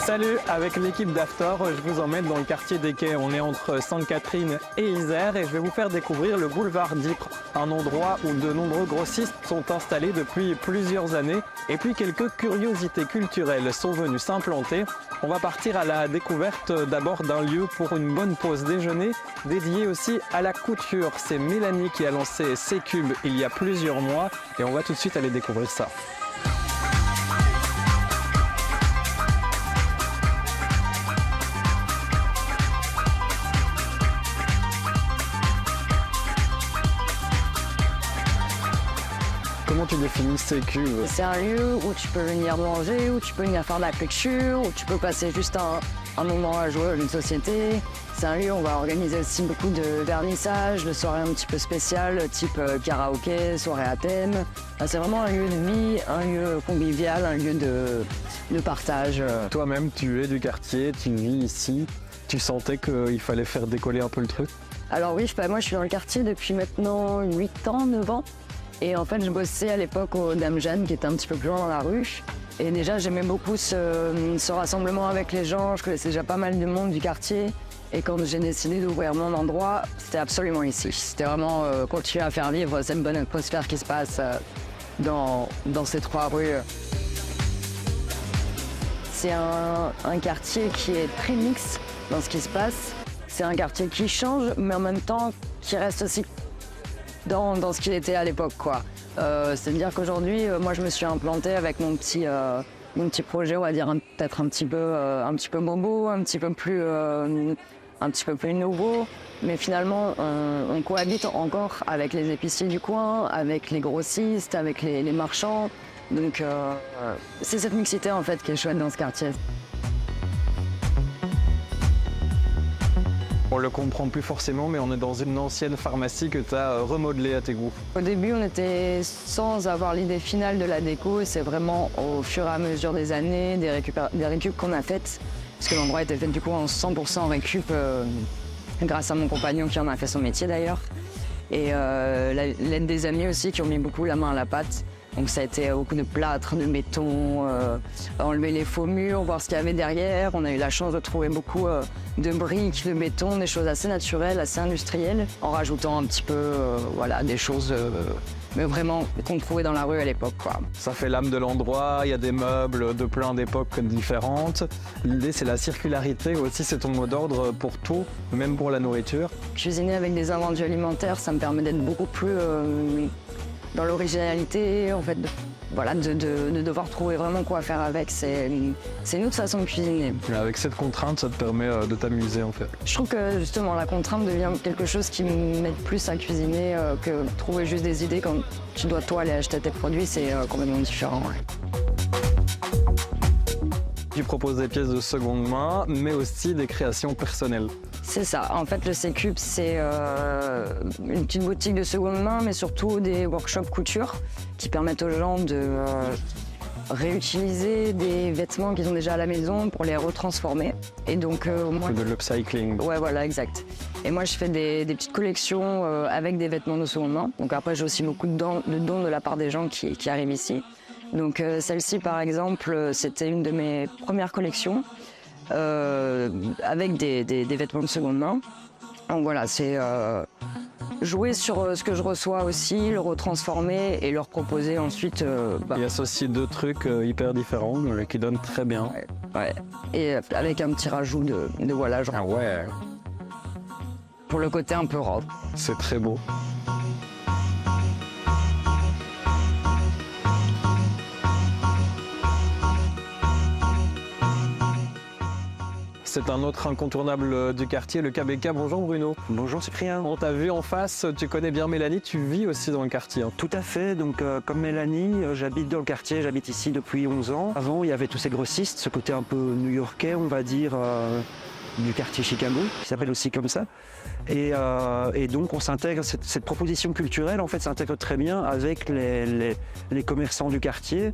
Salut, avec l'équipe d'After, je vous emmène dans le quartier des Quais. On est entre Sainte-Catherine et Isère et je vais vous faire découvrir le boulevard d'Ypres, un endroit où de nombreux grossistes sont installés depuis plusieurs années et puis quelques curiosités culturelles sont venues s'implanter. On va partir à la découverte d'abord d'un lieu pour une bonne pause déjeuner, dédié aussi à la couture. C'est Mélanie qui a lancé C-Cube il y a plusieurs mois et on va tout de suite aller découvrir ça. Comment tu définis C-Cube? C'est un lieu où tu peux venir manger, où tu peux venir faire de la culture, où tu peux passer juste un moment à jouer à une société. C'est un lieu où on va organiser aussi beaucoup de vernissage, de soirées un petit peu spéciales, type karaoké, soirée à thème. C'est vraiment un lieu de vie, un lieu convivial, un lieu de partage. Toi-même, tu es du quartier, tu vis ici. Tu sentais qu'il fallait faire décoller un peu le truc? Alors oui, moi je suis dans le quartier depuis maintenant 8 ans, 9 ans. Et en fait, je bossais à l'époque au Dame Jeanne, qui était un petit peu plus loin dans la rue. Et déjà, j'aimais beaucoup ce rassemblement avec les gens. Je connaissais déjà pas mal de monde du quartier. Et quand j'ai décidé d'ouvrir mon endroit, c'était absolument ici. C'était vraiment continuer à faire vivre cette bonne atmosphère qui se passe dans ces 3 rues. C'est un quartier qui est très mixte dans ce qui se passe. C'est un quartier qui change, mais en même temps qui reste aussi dans ce qu'il était à l'époque, quoi. C'est-à-dire qu'aujourd'hui, moi, je me suis implantée avec mon petit projet, on va dire peut-être un petit peu bobo, un petit peu plus nouveau. Mais finalement, on cohabite encore avec les épiciers du coin, avec les grossistes, avec les marchands. Donc, c'est cette mixité en fait qui est chouette dans ce quartier. On le comprend plus forcément, mais on est dans une ancienne pharmacie que tu as remodelée à tes goûts. Au début, on était sans avoir l'idée finale de la déco. C'est vraiment au fur et à mesure des années, des récup qu'on a faites. Parce que l'endroit était fait du coup en 100% récup, grâce à mon compagnon qui en a fait son métier d'ailleurs. Et l'aide des amis aussi qui ont mis beaucoup la main à la pâte. Donc ça a été beaucoup de plâtre, de béton, enlever les faux murs, voir ce qu'il y avait derrière. On a eu la chance de trouver beaucoup de briques, de béton, des choses assez naturelles, assez industrielles, en rajoutant un petit peu des choses mais vraiment qu'on trouvait dans la rue à l'époque, quoi. Ça fait l'âme de l'endroit, il y a des meubles de plein d'époques différentes. L'idée, c'est la circularité aussi, c'est ton mot d'ordre pour tout, même pour la nourriture. Cuisiner avec des invendus alimentaires, ça me permet d'être beaucoup plus dans l'originalité, en fait, de devoir trouver vraiment quoi faire avec. C'est une autre façon de cuisiner. Avec cette contrainte, ça te permet de t'amuser, en fait. Je trouve que, justement, la contrainte devient quelque chose qui m'aide plus à cuisiner que trouver juste des idées quand tu dois, toi, aller acheter tes produits, c'est complètement différent. Ouais. Tu proposes des pièces de seconde main, mais aussi des créations personnelles. C'est ça. En fait, le C-Cube, c'est une petite boutique de seconde main, mais surtout des workshops couture qui permettent aux gens de réutiliser des vêtements qu'ils ont déjà à la maison pour les retransformer. Et donc, moi, de l'upcycling. Ouais, voilà, exact. Et moi, je fais des petites collections avec des vêtements de seconde main. Donc après, j'ai aussi beaucoup de dons de la part des gens qui arrivent ici. Donc celle-ci, par exemple, c'était une de mes premières collections avec des vêtements de seconde main. Donc voilà, c'est jouer sur ce que je reçois aussi, le retransformer et leur proposer ensuite... Il associer 2 trucs hyper différents qui donnent très bien. Ouais. Et avec un petit rajout de voilà, genre... Ah ouais. Pour le côté un peu robe. C'est très beau. C'est un autre incontournable du quartier, le KBK. Bonjour Bruno. Bonjour Cyprien. On t'a vu en face, tu connais bien Mélanie, tu vis aussi dans le quartier. Tout à fait, donc comme Mélanie, j'habite dans le quartier, j'habite ici depuis 11 ans. Avant, il y avait tous ces grossistes, ce côté un peu new-yorkais, on va dire, du quartier Chicago, qui s'appelle aussi comme ça. Et donc on s'intègre, cette proposition culturelle en fait s'intègre très bien avec les commerçants du quartier.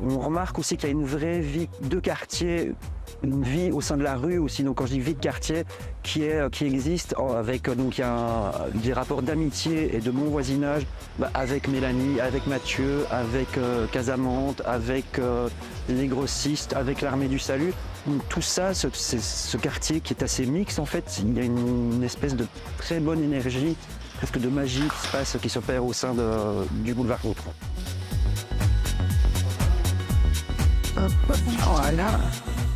On remarque aussi qu'il y a une vraie vie de quartier, une vie au sein de la rue aussi, donc quand je dis vie de quartier, qui existe avec donc il y a des rapports d'amitié et de bon voisinage avec Mélanie, avec Mathieu, avec Casamante, avec les grossistes, avec l'Armée du Salut. Donc tout ça, ce quartier qui est assez mixte en fait, il y a une espèce de très bonne énergie, presque de magie qui s'opère au sein du boulevard Vautrin. Voilà.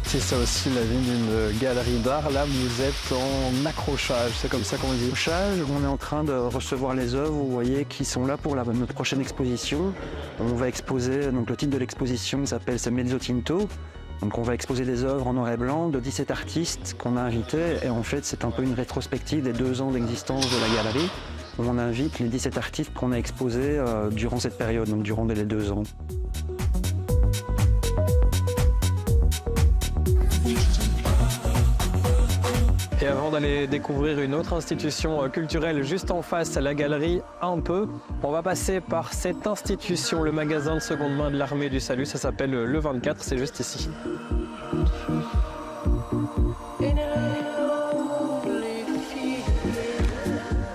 C'est ça aussi la vie d'une galerie d'art. Là, vous êtes en accrochage, c'est comme ça qu'on dit. Accrochage, on est en train de recevoir les œuvres, vous voyez, qui sont là pour notre prochaine exposition. On va exposer, donc le titre de l'exposition s'appelle Mezzo Tinto. Donc on va exposer des œuvres en noir et blanc de 17 artistes qu'on a invités. Et en fait, c'est un peu une rétrospective des 2 ans d'existence de la galerie. On invite les 17 artistes qu'on a exposés durant cette période, donc durant les 2 ans. Et avant d'aller découvrir une autre institution culturelle juste en face à la galerie un peu, on va passer par cette institution, le magasin de seconde main de l'Armée du Salut, ça s'appelle le 24, c'est juste ici.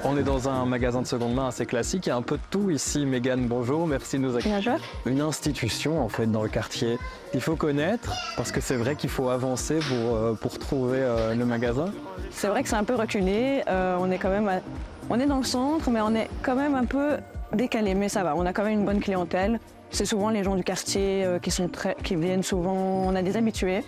On est dans un magasin de seconde main assez classique, il y a un peu de tout ici. Mégane, bonjour, merci de nous accueillir. Une institution en fait dans le quartier. Il faut connaître, parce que c'est vrai qu'il faut avancer pour trouver le magasin. C'est vrai que c'est un peu reculé, on est dans le centre, mais on est quand même un peu décalé, mais ça va, on a quand même une bonne clientèle. C'est souvent les gens du quartier qui viennent souvent, on a des habitués.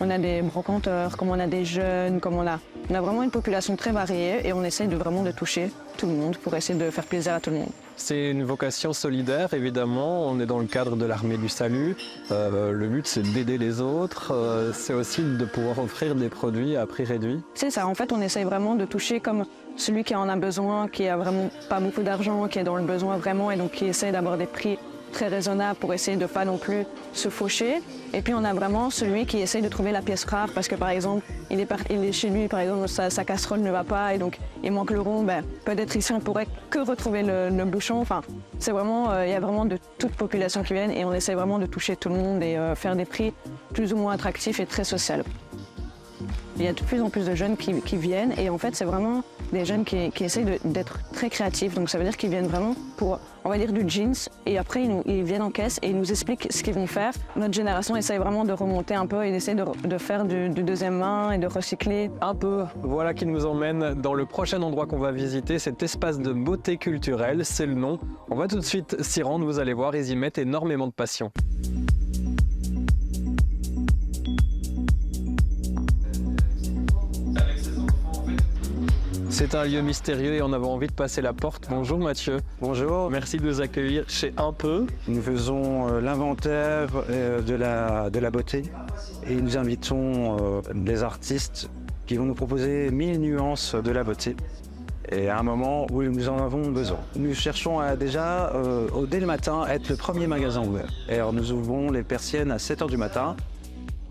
On a des brocanteurs, comme on a des jeunes, comme on a vraiment une population très variée et on essaye vraiment de toucher tout le monde pour essayer de faire plaisir à tout le monde. C'est une vocation solidaire, évidemment. On est dans le cadre de l'Armée du Salut. Le but, c'est d'aider les autres. C'est aussi de pouvoir offrir des produits à prix réduit. C'est ça. En fait, on essaye vraiment de toucher comme celui qui en a besoin, qui a vraiment pas beaucoup d'argent, qui est dans le besoin vraiment et donc qui essaie d'avoir des prix très raisonnable pour essayer de ne pas non plus se faucher. Et puis on a vraiment celui qui essaye de trouver la pièce rare parce que par exemple, il est chez lui, par exemple, sa casserole ne va pas et donc il manque le rond. Peut-être ici on pourrait que retrouver le bouchon. Enfin, c'est vraiment, il y a vraiment de toute population qui viennent et on essaie vraiment de toucher tout le monde et faire des prix plus ou moins attractifs et très sociaux. Il y a de plus en plus de jeunes qui viennent et en fait c'est vraiment des jeunes qui essayent d'être très créatifs. Donc ça veut dire qu'ils viennent vraiment pour, on va dire, du jeans et après ils viennent en caisse et ils nous expliquent ce qu'ils vont faire. Notre génération essaye vraiment de remonter un peu et d'essayer de faire du deuxième main et de recycler un peu. Voilà qui nous emmène dans le prochain endroit qu'on va visiter, cet espace de beauté culturelle, c'est le nom. On va tout de suite s'y rendre, vous allez voir, ils y mettent énormément de passion. C'est un lieu mystérieux et on avait envie de passer la porte. Bonjour Mathieu. Bonjour. Merci de nous accueillir chez Un Peu. Nous faisons l'inventaire de la beauté et nous invitons des artistes qui vont nous proposer 1000 nuances de la beauté. Et à un moment où nous en avons besoin. Nous cherchons à déjà, dès le matin, être le premier magasin ouvert. Et alors nous ouvrons les persiennes à 7 h du matin.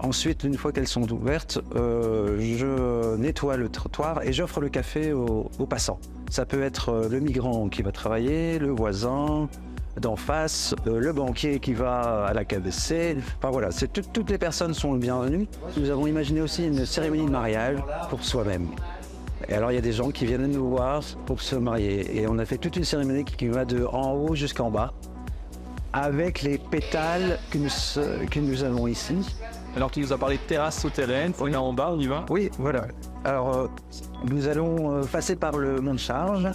Ensuite, une fois qu'elles sont ouvertes, je nettoie le trottoir et j'offre le café aux passants. Ça peut être le migrant qui va travailler, le voisin d'en face, le banquier qui va à la KBC. Enfin voilà, toutes les personnes sont les bienvenues. Nous avons imaginé aussi une cérémonie de mariage pour soi-même. Et alors il y a des gens qui viennent nous voir pour se marier. Et on a fait toute une cérémonie qui va de en haut jusqu'en bas, avec les pétales que nous avons ici. Alors tu nous as parlé de terrasse souterraine, on est en bas, on y va? Oui, voilà. Alors nous allons passer par le mont de charge.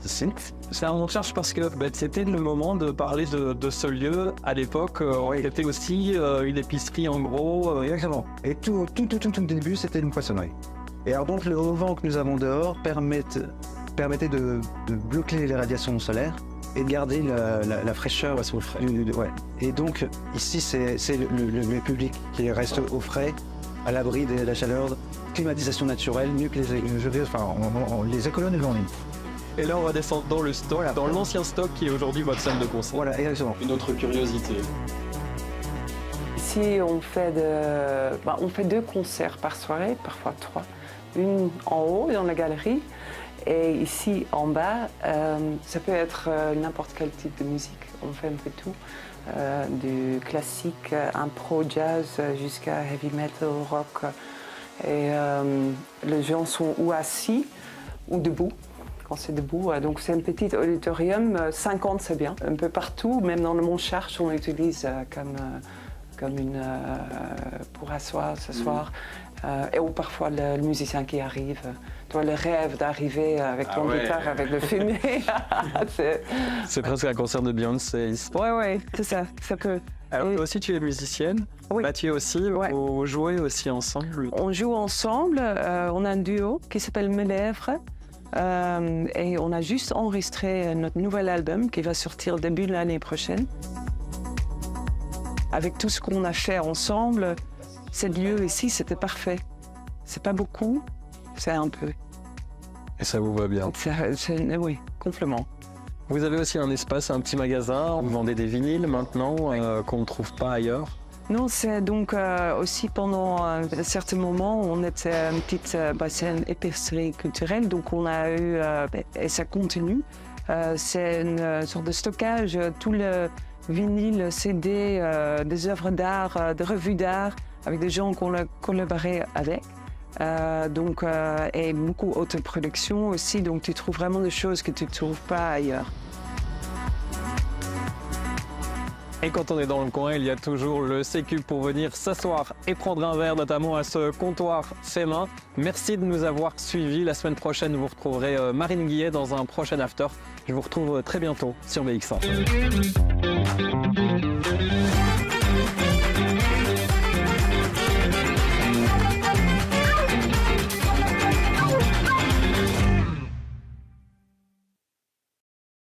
C'est un mont de charge parce que c'était le moment de parler de ce lieu à l'époque. Oui. C'était aussi une épicerie en gros. Exactement. Et tout au début, c'était une poissonnerie. Et alors donc le haut vent que nous avons dehors permettait de bloquer les radiations solaires et de garder la fraîcheur au frais. Ouais. Et donc ici c'est le public qui reste au frais, à l'abri de la chaleur, climatisation naturelle, mieux que les écolos nous l'ont mis. Et là on va descendre dans le stock, dans l'ancien stock qui est aujourd'hui votre salle de concert. Voilà, exactement. Une autre curiosité. ici, on fait 2 concerts par soirée, parfois 3. Une en haut, dans la galerie, et ici, en bas, ça peut être n'importe quel type de musique. On fait un peu tout, du classique, impro, jazz, jusqu'à heavy metal, rock. Et les gens sont ou assis ou debout. Quand c'est debout, donc c'est un petit auditorium, 50 c'est bien. Un peu partout, même dans le Montcharge, on l'utilise comme une pour s'asseoir. Ou parfois le musicien qui arrive. Toi, le rêve d'arriver avec ton guitare, avec le fumée. C'est presque un concert de Beyoncé. Ouais, c'est ça, ça peut. Alors, toi aussi, tu es musicienne. Oui. Mathieu aussi. Ouais. Vous jouez aussi ensemble. On joue ensemble. On a un duo qui s'appelle Mes Lèvres. Et on a juste enregistré notre nouvel album qui va sortir au début de l'année prochaine. Avec tout ce qu'on a fait ensemble, ce lieu ici, c'était parfait. C'est pas beaucoup, c'est un peu. Et ça vous va bien. Oui, complètement. Vous avez aussi un espace, un petit magasin. Vous vendez des vinyles maintenant qu'on ne trouve pas ailleurs. Non, c'est donc aussi pendant un certain moment, on était une petite c'est une épicerie culturelle, donc on a eu, et ça continue, c'est une sorte de stockage, tout le vinyle, CD, des œuvres d'art, des revues d'art, avec des gens qu'on a collaboré avec. Et beaucoup d'autoproduction aussi, donc tu trouves vraiment des choses que tu ne trouves pas ailleurs. Et quand on est dans le coin, il y a toujours le Sécu pour venir s'asseoir et prendre un verre, notamment à ce comptoir fait main. Merci de nous avoir suivis. La semaine prochaine, vous retrouverez Marine Guillet dans un prochain After. Je vous retrouve très bientôt sur BX1.